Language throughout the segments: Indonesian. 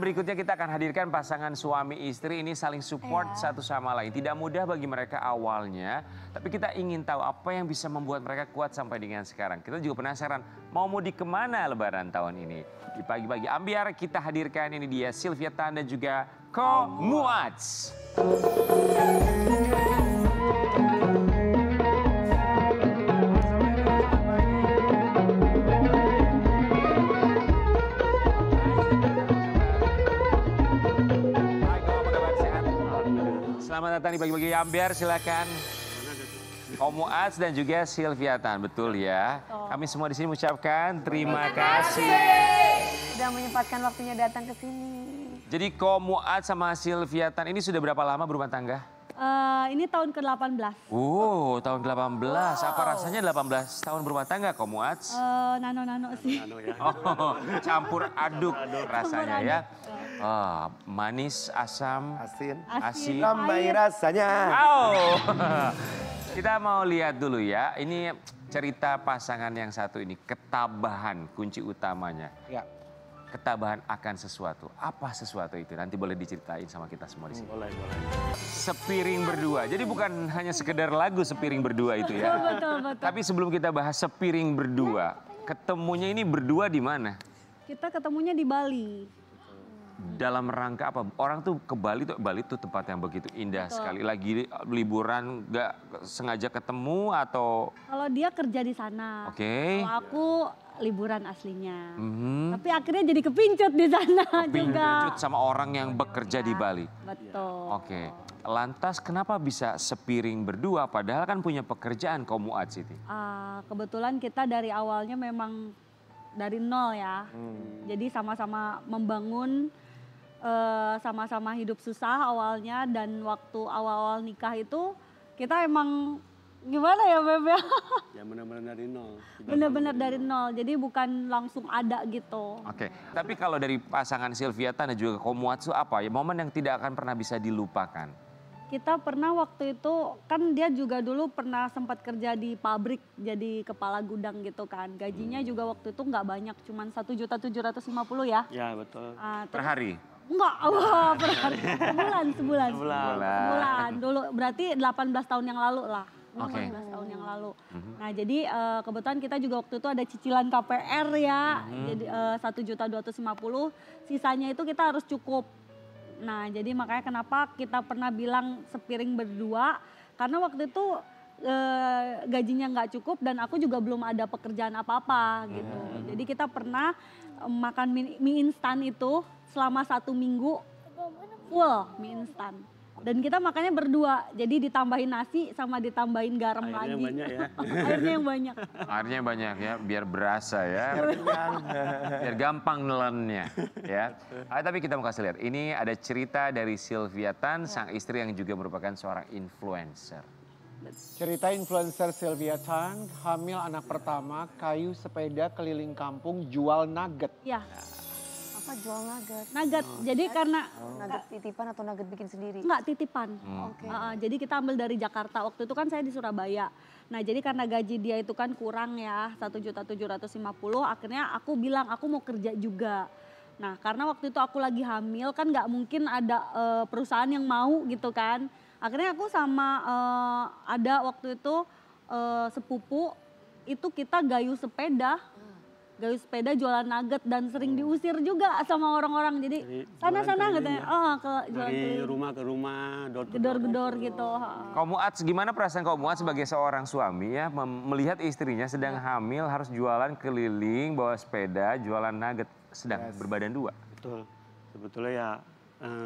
berikutnya kita akan hadirkan pasangan suami istri ini saling support satu sama lain. Tidak mudah bagi mereka awalnya, tapi kita ingin tahu apa yang bisa membuat mereka kuat sampai dengan sekarang. Kita juga penasaran mau mudik kemana lebaran tahun ini. Di pagi-pagi ambiar kita hadirkan ini dia Sylvia Tan dan juga Ko Muats. Selamat datang di Pagi-Pagi Ambiar, silakan. Ko Muats dan juga Sylvia Tan, betul ya. Kami semua di sini mengucapkan terima kasih. Sudah menyempatkan waktunya datang ke sini. Jadi Ko Muats sama Sylvia Tan ini sudah berapa lama berumah tangga? Ini tahun ke-18. Tahun ke-18. Apa rasanya 18 tahun berumah tangga, Ko Muats? Nano-nano sih. Oh, campur aduk rasanya ya. Manis, asam, asin. Ramai rasanya. Kita mau lihat dulu ya. Ini cerita pasangan yang satu ini. Ketabahan kunci utamanya. Ya. Ketabahan akan sesuatu. Apa sesuatu itu? Nanti boleh diceritain sama kita semua di sini. Boleh. Sepiring berdua. Jadi bukan hanya sekedar lagu sepiring berdua itu ya. Betul. Tapi sebelum kita bahas sepiring berdua, ketemunya ini berdua di mana? Kita ketemunya di Bali. Dalam rangka apa? Orang tuh ke Bali tuh tempat yang begitu indah sekali. Lagi liburan nggak sengaja ketemu atau? Kalau dia kerja di sana. Oke. Kalau aku liburan aslinya. Tapi akhirnya jadi kepincut di sana juga. Kepincut sama orang yang bekerja di Bali. Betul. Oke. Lantas kenapa bisa sepiring berdua? Padahal kan punya pekerjaan Ko Muats itu. Kebetulan kita dari awalnya memang dari nol ya. Jadi sama-sama membangun, sama-sama hidup susah awalnya, dan waktu awal-awal nikah itu kita emang gimana ya Beb ya? Ya benar-benar dari nol. Benar-benar dari nol, jadi bukan langsung ada gitu. Oke, tapi kalau dari pasangan Sylvia Tan dan juga Ko Muats itu apa ya momen yang tidak akan pernah bisa dilupakan? Kita pernah waktu itu, kan dia juga dulu pernah sempat kerja di pabrik jadi kepala gudang gitu kan. Gajinya juga waktu itu nggak banyak, cuman 1.750.000 ya. Ya betul. Per hari? Enggak, per hari. Sebulan. Sebulan dulu, berarti 18 tahun yang lalu lah. 18 tahun yang lalu. Nah jadi kebetulan kita juga waktu itu ada cicilan KPR ya. Jadi 1.250.000, sisanya itu kita harus cukup. Nah jadi makanya kenapa kita pernah bilang sepiring berdua. Karena waktu itu gajinya nggak cukup dan aku juga belum ada pekerjaan apa-apa gitu. Jadi kita pernah makan mie instan itu selama 1 minggu full mie instan. Dan kita makannya berdua, jadi ditambahin nasi sama ditambahin garam lagi. Banyak ya. Airnya yang banyak. Airnya banyak ya, biar berasa ya. Biar gampang nelennya ya. Tapi kita mau kasih lihat, ini ada cerita dari Sylvia Tan, sang istri yang juga merupakan seorang influencer. Cerita influencer Sylvia Tan, hamil anak pertama, kayu sepeda keliling kampung jual nugget. Ya. Apa jual nugget? Nugget, jadi karena Nugget titipan atau nugget bikin sendiri? enggak titipan. Oke. Jadi kita ambil dari Jakarta, waktu itu kan saya di Surabaya. Nah jadi karena gaji dia itu kan kurang ya, 1.750.000, akhirnya aku bilang aku mau kerja juga. Nah karena waktu itu aku lagi hamil kan nggak mungkin ada perusahaan yang mau gitu kan. Akhirnya aku sama ada waktu itu sepupu, itu kita gayu sepeda jualan nugget dan sering diusir juga sama orang-orang. Jadi sana-sana katanya, jualan dari rumah ke rumah, gedor-gedor gitu. Ko Muats, gimana perasaan Ko Muats sebagai seorang suami ya melihat istrinya sedang hamil harus jualan keliling, bawa sepeda, jualan nugget, sedang berbadan dua? Betul, sebetulnya ya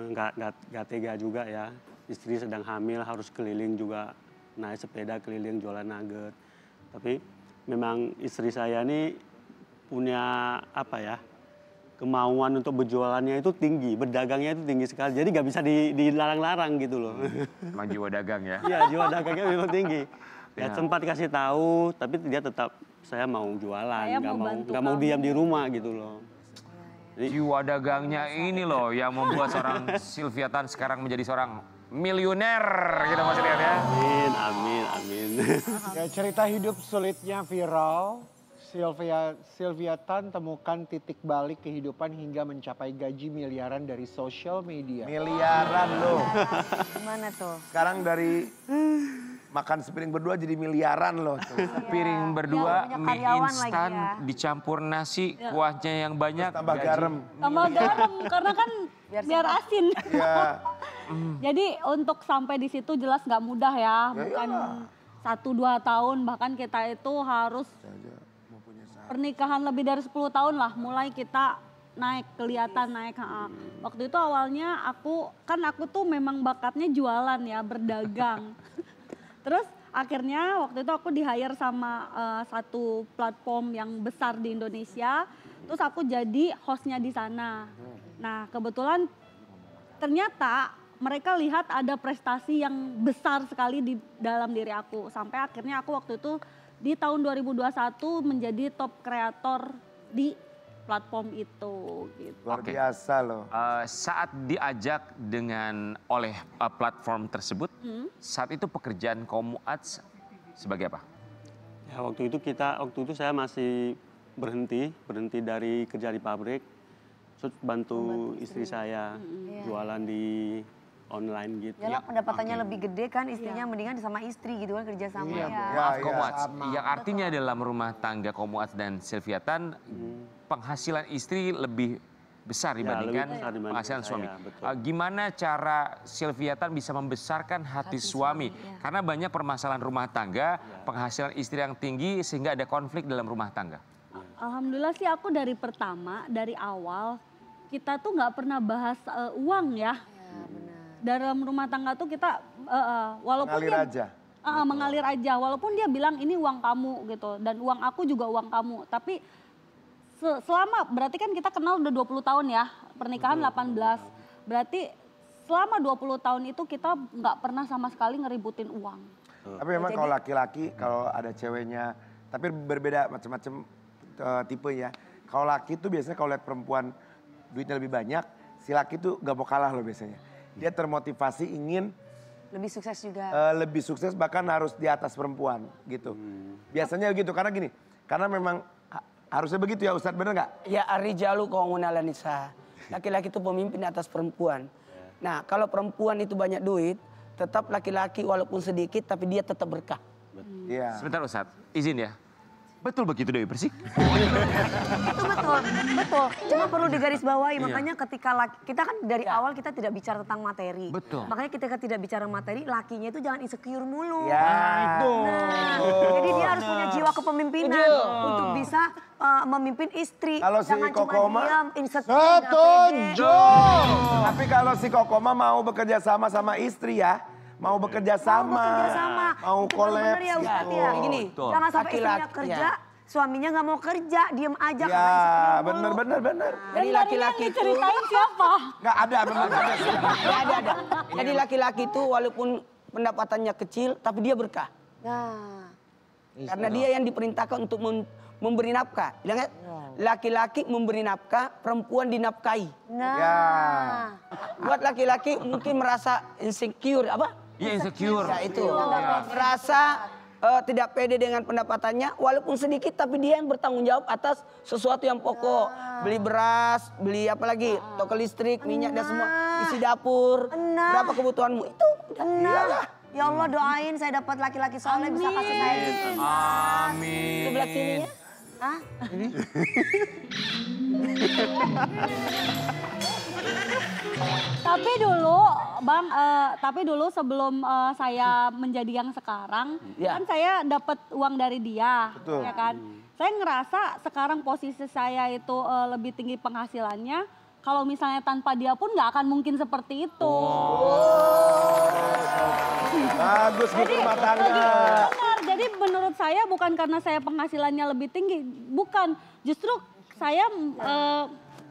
nggak tega juga ya. Istri sedang hamil harus keliling juga, naik sepeda keliling jualan nugget. Tapi memang istri saya ini punya apa ya, kemauan untuk berjualannya itu tinggi, berdagangnya itu tinggi sekali. Jadi nggak bisa dilarang-larang gitu loh. Emang jiwa dagang ya? Iya, jiwa dagangnya memang tinggi. Ya sempat kasih tahu, tapi dia tetap saya mau jualan, nggak mau diam di rumah gitu loh. Jadi, jiwa dagangnya ini loh yang membuat seorang Sylvia Tan sekarang menjadi seorang miliuner gitu maksudnya ya. Amin. Ya, cerita hidup sulitnya viral. Sylvia Tan temukan titik balik kehidupan hingga mencapai gaji miliaran dari social media. Miliaran loh. Gimana tuh? Sekarang dari makan sepiring berdua jadi miliaran loh. Piring berdua, punya mie karyawan instan, lagi ya. dicampur nasi, kuahnya yang banyak. Tambah gaji. garam. Sama garam karena kan biar asin. Ya. Jadi untuk sampai di situ jelas nggak mudah ya, bukan 1-2 tahun, bahkan kita itu harus pernikahan lebih dari 10 tahun lah, mulai kita naik, kelihatan naik. Waktu itu awalnya aku tuh memang bakatnya jualan ya, berdagang. Terus akhirnya waktu itu aku di-hire sama satu platform yang besar di Indonesia, terus aku jadi hostnya di sana. Nah kebetulan ternyata mereka lihat ada prestasi yang besar sekali di dalam diri aku. Sampai akhirnya aku waktu itu di tahun 2021 menjadi top kreator di platform itu. Gitu. Luar biasa loh. Saat diajak oleh platform tersebut, saat itu pekerjaan Komu Ads sebagai apa? Ya waktu itu saya masih berhenti dari kerja di pabrik, terus bantu istri saya jualan di online gitu. Yalah pendapatannya lebih gede kan, istrinya mendingan sama istri gitu kan, kerja sama ya. Maaf Komu Ads, yang artinya dalam rumah tangga Komu Ads dan Sylvia Tan, penghasilan istri lebih besar dibandingkan lebih besar dibanding penghasilan saya, suami. betul. Gimana cara Sylvia Tan bisa membesarkan hati suami? Karena banyak permasalahan rumah tangga, penghasilan istri yang tinggi sehingga ada konflik dalam rumah tangga. Alhamdulillah sih aku dari awal, kita tuh nggak pernah bahas uang ya. Dalam rumah tangga tuh kita walaupun Mengalir aja. Mengalir aja, walaupun dia bilang ini uang kamu gitu dan uang aku juga uang kamu, tapi selama berarti kan kita kenal udah 20 tahun ya, pernikahan 18, berarti selama 20 tahun itu kita nggak pernah sama sekali ngeributin uang. Tapi memang kalau laki-laki, kalau ada ceweknya, tapi berbeda macam-macam tipe ya. Kalau laki tuh biasanya kalau lihat perempuan duitnya lebih banyak, si laki tuh gak mau kalah loh biasanya. Dia termotivasi ingin Lebih sukses juga. lebih sukses, bahkan harus di atas perempuan gitu. Biasanya gitu, karena gini, karena memang harusnya begitu ya Ustadz, bener nggak? Ya arrijalu qawwamuna 'alan nisa. Laki-laki itu pemimpin di atas perempuan. Nah, kalau perempuan itu banyak duit, tetap laki-laki walaupun sedikit tapi dia tetap berkah. Iya. Sebentar Ustadz, izin ya. Betul begitu Dewi Persik? Itu betul. Cuma perlu digarisbawahi, makanya ketika kita kan dari awal kita tidak bicara tentang materi. Betul. Makanya ketika tidak bicara materi, lakinya itu jangan insecure mulu. Ya itu. Nah, jadi dia harus punya jiwa kepemimpinan untuk bisa memimpin istri. Kalau si jangan Kokoma, cuma diam, insecure, nggak pede. setuju. Tapi kalau si Kokoma mau bekerja sama sama istri ya, mau bekerja sama, mau Itu baru bener kolaps ya Ustadz gitu. ya. Gini, Jangan sampai istrinya laki-laki, kerja, suaminya nggak mau kerja, diem aja. Ya, karena insecure mulu. bener. Jadi laki-laki itu Ceritain siapa? Nggak ada, bener. ada. Jadi laki-laki itu walaupun pendapatannya kecil tapi dia berkah. Nah, Karena dia yang diperintahkan untuk memberi nafkah. Bilang kan, laki-laki memberi nafkah, perempuan dinafkahi. nah. Ya. Buat laki-laki mungkin merasa insecure apa? Iya insecure. Ya itu. Merasa tidak pede dengan pendapatannya walaupun sedikit tapi dia yang bertanggung jawab atas sesuatu yang pokok. Beli beras, beli apa lagi? Toko listrik, minyak dan semua. Isi dapur. Berapa kebutuhanmu? Itu udah. Nah, ya Allah doain saya dapat laki-laki soleh bisa kasih saya gitu. Amin. Sebelah sininya. Hah? Tapi dulu sebelum saya menjadi yang sekarang, Ya. kan saya dapat uang dari dia, Betul. ya kan? Saya ngerasa sekarang posisi saya itu lebih tinggi penghasilannya. Kalau misalnya tanpa dia pun nggak akan mungkin seperti itu. Bagus gitu rumah tangga. Benar, jadi menurut saya bukan karena saya penghasilannya lebih tinggi, bukan. Justru saya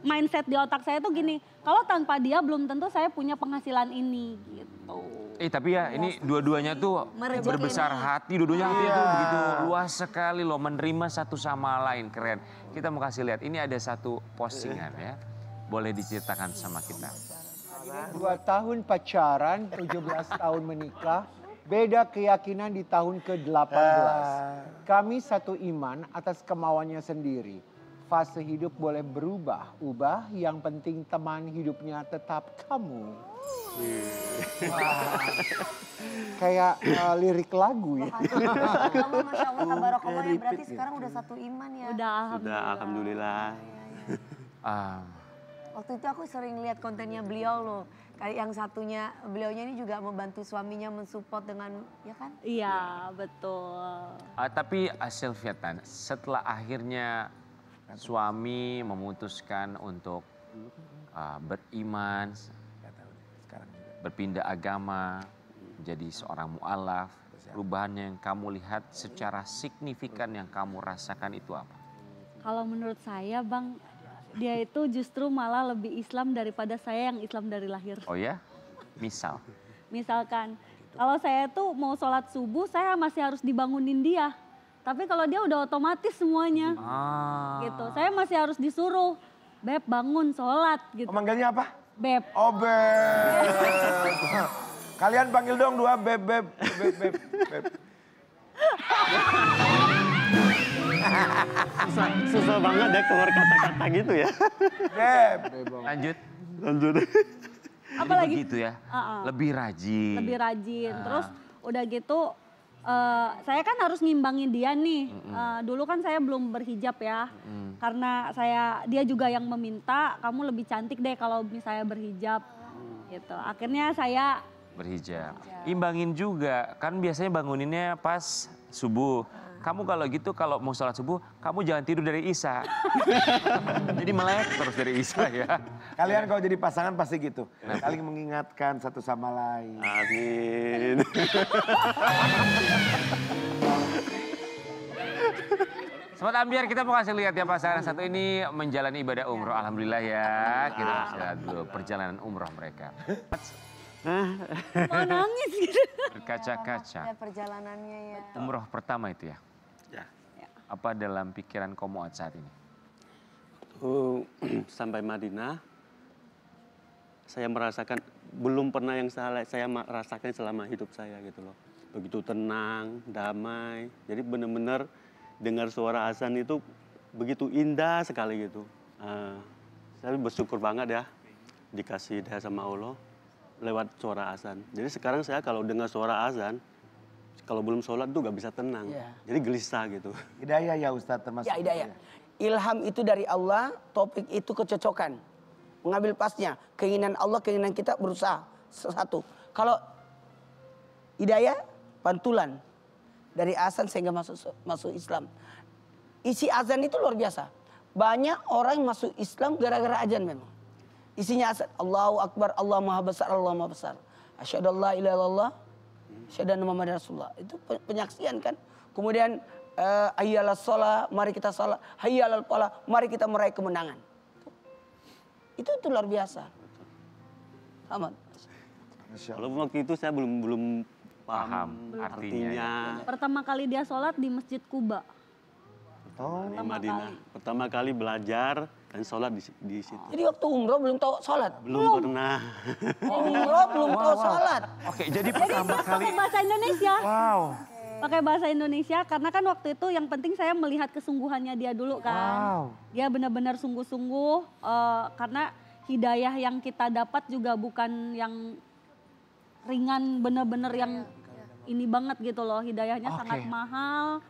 mindset di otak saya tuh gini, kalau tanpa dia belum tentu saya punya penghasilan ini gitu. Tapi ya ini dua-duanya tuh berbesar hati, dua-duanya hatinya tuh begitu luas sekali loh, menerima satu sama lain, keren. Kita mau kasih lihat, ini ada satu postingan ya, boleh diceritakan sama kita. 2 tahun pacaran, 17 tahun menikah, Beda keyakinan di tahun ke-18. Kami satu iman atas kemauannya sendiri. Fase hidup boleh berubah-ubah, yang penting teman hidupnya tetap kamu. Wah. Kayak lirik lagu ya. Masya Allah, tabarakallah ya. Berarti sekarang udah satu iman ya. Udah Sudah, alhamdulillah. Waktu itu aku sering lihat kontennya beliau loh. Kayak yang satunya, beliaunya ini juga membantu suaminya mensupport dengan, ya kan? Iya, betul. Tapi Sylvia, setelah akhirnya suami memutuskan untuk beriman, berpindah agama, menjadi seorang mu'alaf, perubahan yang kamu lihat secara signifikan yang kamu rasakan itu apa? Kalau menurut saya Bang, dia itu justru malah lebih Islam daripada saya yang Islam dari lahir. Oh ya? Misal? Misalkan, kalau saya tuh mau sholat subuh, saya masih harus dibangunin dia. Tapi kalau dia udah otomatis semuanya. Gitu. Saya masih harus disuruh, Beb bangun sholat gitu. Oh, manggilnya apa? Beb. Oh, Beb. Kalian panggil dong dua Beb. Susah banget ya keluar kata-kata gitu ya. Beb. Lanjut. Apalagi Begitu ya? Lebih rajin. lebih rajin. Terus udah gitu, saya kan harus ngimbangin dia nih. Dulu kan saya belum berhijab ya. Karena dia juga yang meminta, kamu lebih cantik deh kalau misalnya berhijab. Gitu. Akhirnya saya Berhijab. Imbangin juga, kan biasanya banguninnya pas subuh. Kamu kalau gitu kalau mau sholat subuh, kamu jangan tidur dari Isya. Jadi melek terus dari Isya ya. Kalian kalau jadi pasangan pasti gitu. Saling mengingatkan satu sama lain. Amin. Sobat Ambiar, kita mau kasih lihat ya pasangan satu ini menjalani ibadah umroh. Alhamdulillah ya. Kita kasih lihat dulu perjalanan umroh mereka. mau nangis gitu. Berkaca-kaca. Ya perjalanannya ya. Umroh pertama itu ya? Ya. Apa dalam pikiran kamu saat ini? Sampai Madinah, saya merasakan belum pernah yang saya rasakan selama hidup saya gitu loh. Begitu tenang, damai. Jadi benar-benar dengar suara azan itu begitu indah sekali gitu. Saya bersyukur banget ya dikasih hidayah sama Allah lewat suara azan. Jadi sekarang saya kalau dengar suara azan, kalau belum sholat tuh gak bisa tenang. Jadi gelisah gitu. Hidayah ya Ustadz termasuk. Ya, hidayah. Ilham itu dari Allah, topik itu kecocokan. Mengambil pasnya, keinginan Allah, keinginan kita berusaha satu. Kalau hidayah, pantulan dari azan sehingga masuk Islam. Isi azan itu luar biasa. Banyak orang yang masuk Islam gara-gara azan memang. Isinya azan, Allahu Akbar, Allah Maha Besar, Allah Maha Besar. Asyhadu an la ilaha illallah, asyhadu anna Muhammadar Rasulullah. Itu penyaksian kan. Kemudian hayyalas shalah, mari kita salat. Hayyalal falah, mari kita meraih kemenangan. Itu luar biasa. Aman. Kalau waktu itu saya belum paham artinya. Pertama kali dia sholat di Masjid Kuba. Di Madinah. Pertama kali belajar dan sholat di situ. Jadi waktu umroh belum tahu sholat. Belum pernah. Umroh belum tahu sholat. Oke, jadi pertama kali. Pakai bahasa Indonesia. Wow. Pakai bahasa Indonesia karena kan waktu itu yang penting saya melihat kesungguhannya dia dulu kan. Dia benar-benar sungguh-sungguh karena hidayah yang kita dapat juga bukan yang ringan, benar-benar yang ini banget gitu loh. Hidayahnya sangat mahal.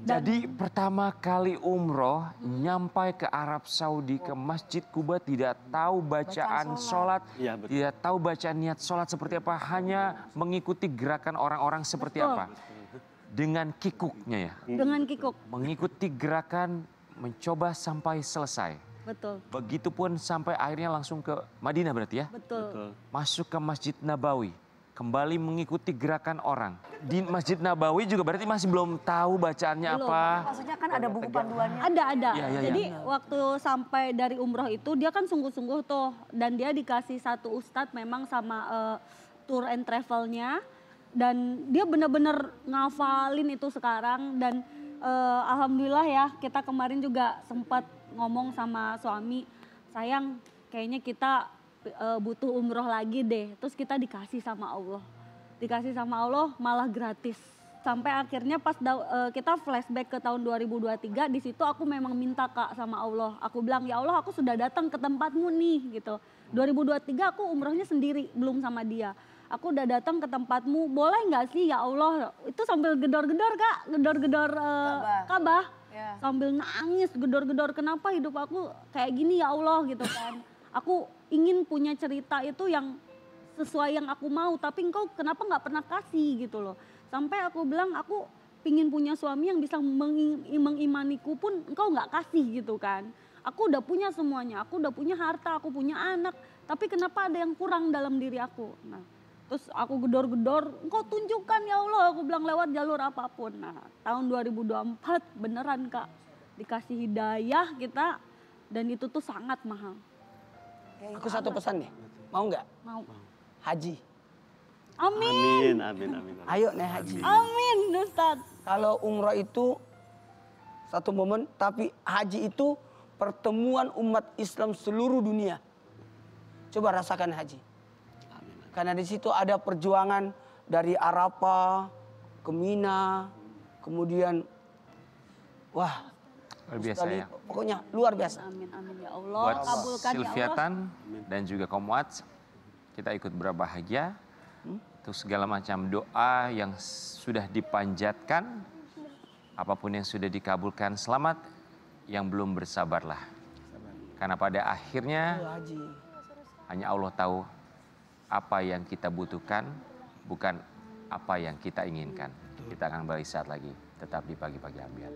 Jadi pertama kali umroh nyampai ke Arab Saudi ke Masjid Kuba tidak tahu bacaan sholat, Iya, betul. tidak tahu bacaan niat sholat seperti apa, hanya mengikuti gerakan orang-orang seperti apa. Dengan kikuknya ya. Dengan kikuk. Mengikuti gerakan mencoba sampai selesai. Betul. Begitupun sampai akhirnya langsung ke Madinah berarti ya. Betul. Masuk ke Masjid Nabawi. Kembali mengikuti gerakan orang. Di Masjid Nabawi juga berarti masih belum tahu bacaannya Belum. apa. Maksudnya kan ada buku panduannya. Ada. Iya, iya, Jadi waktu sampai dari umroh itu dia kan sungguh-sungguh tuh. Dan dia dikasih satu ustadz memang sama tour and travelnya. Dan dia benar-benar ngafalin itu sekarang. Dan alhamdulillah ya kita kemarin juga sempat ngomong sama suami. Sayang kayaknya kita butuh umroh lagi deh. Terus kita dikasih sama Allah. dikasih sama Allah malah gratis. Sampai akhirnya pas kita flashback ke tahun 2023, di situ aku memang minta Kak sama Allah. Aku bilang, ya Allah aku sudah datang ke tempatmu nih gitu. 2023 aku umrohnya sendiri, belum sama dia. Aku udah datang ke tempatmu, boleh nggak sih ya Allah? Itu sambil gedor-gedor Kak, gedor-gedor Ka'bah. Ya. Sambil nangis, gedor-gedor, kenapa hidup aku kayak gini ya Allah gitu kan. Aku ingin punya cerita itu yang sesuai yang aku mau, tapi engkau kenapa nggak pernah kasih gitu loh. Sampai aku bilang aku pingin punya suami yang bisa mengimaniku pun engkau nggak kasih gitu kan. Aku udah punya semuanya, aku udah punya harta, aku punya anak, tapi kenapa ada yang kurang dalam diri aku. Nah, terus aku gedor-gedor, engkau tunjukkan ya Allah, aku bilang lewat jalur apapun. Nah, tahun 2024 beneran Kak, dikasih hidayah kita dan itu tuh sangat mahal. Aku satu pesan nih, mau nggak? Mau. Haji. Amin. Amin. Ayo naik haji. Amin Ustadz. Kalau umroh itu satu momen, tapi haji itu pertemuan umat Islam seluruh dunia. Coba rasakan haji. Karena di situ ada perjuangan dari Arafah ke Mina, kemudian wah Luar biasa sekali, ya. pokoknya luar biasa. Amin amin ya Allah. Buat Kabulkan ya Allah. Sylviatan dan juga Komwats, kita ikut berbahagia. Untuk segala macam doa yang sudah dipanjatkan, apapun yang sudah dikabulkan, selamat. Yang belum bersabarlah. Karena pada akhirnya Haji. hanya Allah tahu apa yang kita butuhkan, bukan apa yang kita inginkan. Kita akan kembali saat lagi, tetap di Pagi-Pagi Ambiar.